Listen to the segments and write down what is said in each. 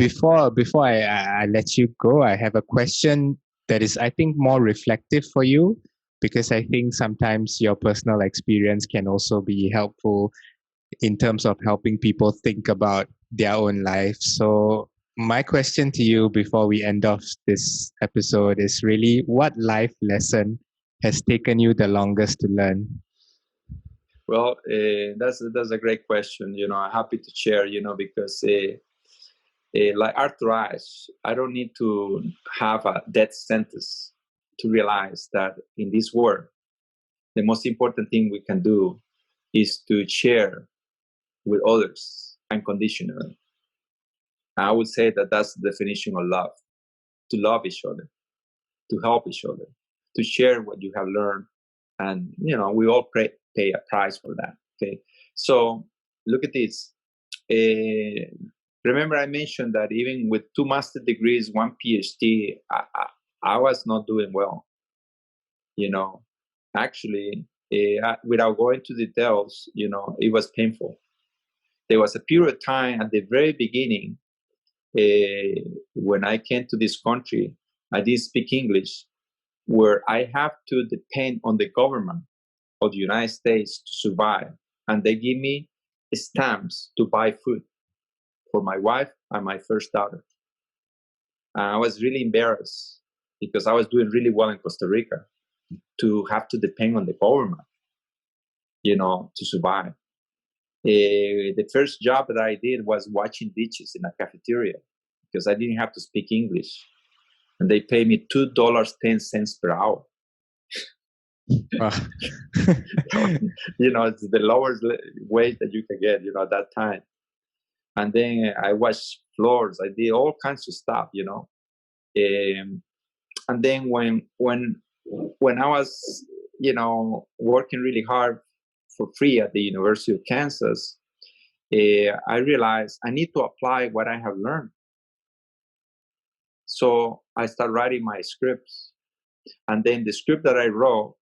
before I let you go, I have a question that is, I think, more reflective for you, because I think sometimes your personal experience can also be helpful in terms of helping people think about their own life. So my question to you before we end off this episode is really, what life lesson has taken you the longest to learn? Well, that's a great question. I'm happy to share. Because like Arthur Ashe, I don't need to have a death sentence to realize that in this world, the most important thing we can do is to share with others unconditionally. I would say that that's the definition of love: to love each other, to help each other, to share what you have learned, and we all pay a price for that. Okay, so look at this. Remember, I mentioned that even with 2 master's degrees, 1 PhD, I was not doing well. Actually, without going to details, it was painful. There was a period of time at the very beginning when I came to this country. I didn't speak English, where I have to depend on the government of the United States to survive. And they give me stamps to buy food for my wife and my first daughter. And I was really embarrassed because I was doing really well in Costa Rica to have to depend on the government, to survive. The first job that I did was washing dishes in a cafeteria because I didn't have to speak English. And they paid me $2.10 per hour. It's the lowest wage that you can get, at that time. And then I washed floors. I did all kinds of stuff, and then when I was, working really hard for free at the University of Kansas, I realized I need to apply what I have learned. So I started writing my scripts. And then the script that I wrote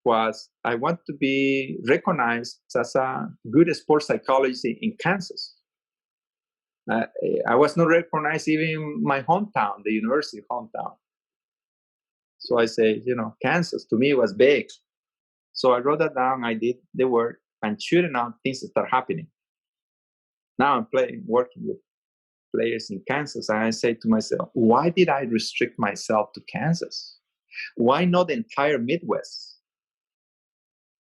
was, I want to be recognized as a good sports psychologist in Kansas. I was not recognized even in my hometown, the university hometown. So I say, Kansas to me was big. So I wrote that down, I did the work, and sure enough, things start happening. Now I'm working with players in Kansas, and I say to myself, why did I restrict myself to Kansas? Why not the entire Midwest?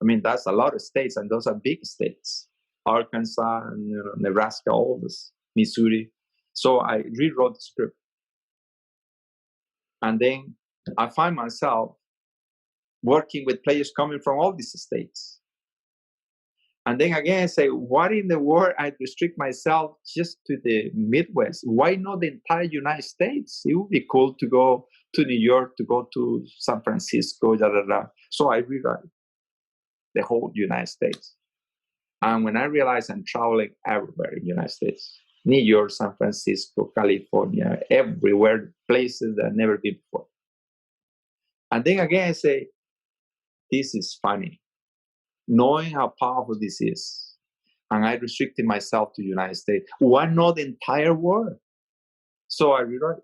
I mean, that's a lot of states, and those are big states. Arkansas, Nebraska, all this, Missouri. So I rewrote the script. And then I find myself working with players coming from all these states. And then again, I say, what in the world I restrict myself just to the Midwest? Why not the entire United States? It would be cool to go to New York, to go to San Francisco, So I rewrite the whole United States. And when I realized I'm traveling everywhere in the United States, New York, San Francisco, California, everywhere, places that I've never been before. And then again, I say, this is funny. Knowing how powerful this is, and I restricted myself to the United States. Why not the entire world? So I rewrote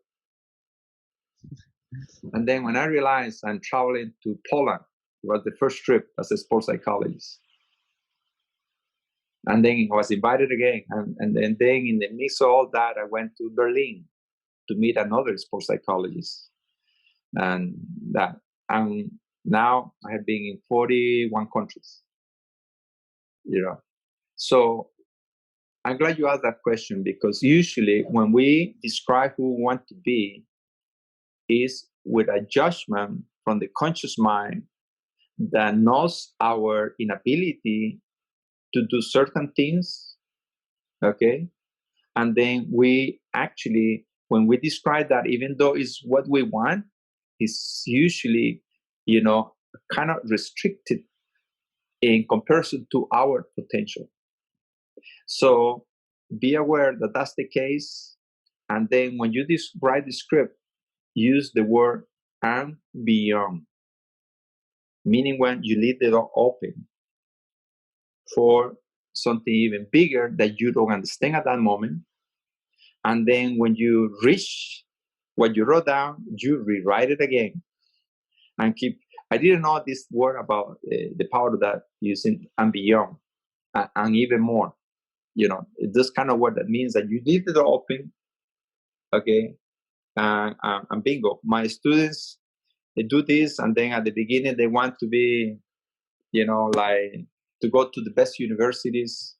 it. And then when I realized I'm traveling to Poland, it was the first trip as a sports psychologist. And then I was invited again. And then in the mix of all that, I went to Berlin to meet another sports psychologist. And now I have been in 41 countries. So I'm glad you asked that question, because usually when we describe who we want to be is with a judgment from the conscious mind that knows our inability to do certain things, okay? And then we actually, when we describe that, even though it's what we want, it's usually, kind of restricted in comparison to our potential. So be aware that that's the case. And then when you write the script, use the word "and beyond," meaning when you leave the door open for something even bigger that you don't understand at that moment, And then when you reach what you wrote down, you rewrite it again and keep. I didn't know this word about the power of that using and beyond and even more. This kind of word that means that you leave it open, okay, and bingo. My students, they do this, and then at the beginning they want to be, like to go to the best universities,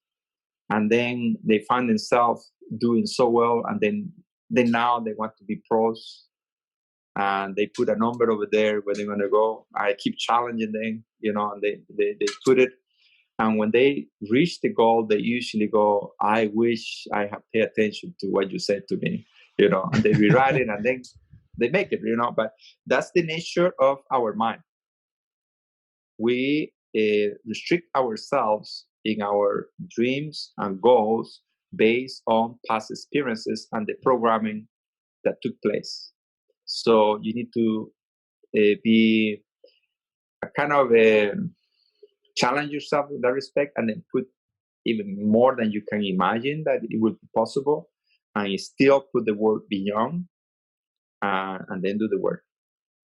and then they find themselves doing so well, and then now they want to be pros, and they put a number over there where they're going to go. I keep challenging them, and they put it. And when they reach the goal, they usually go, I wish I had paid attention to what you said to me, and they rewrite it, and then they make it, but that's the nature of our mind. We restrict ourselves in our dreams and goals based on past experiences and the programming that took place. So you need to be a kind of challenge yourself in that respect, and then put even more than you can imagine that it would be possible, and you still put the word beyond, and then do the work.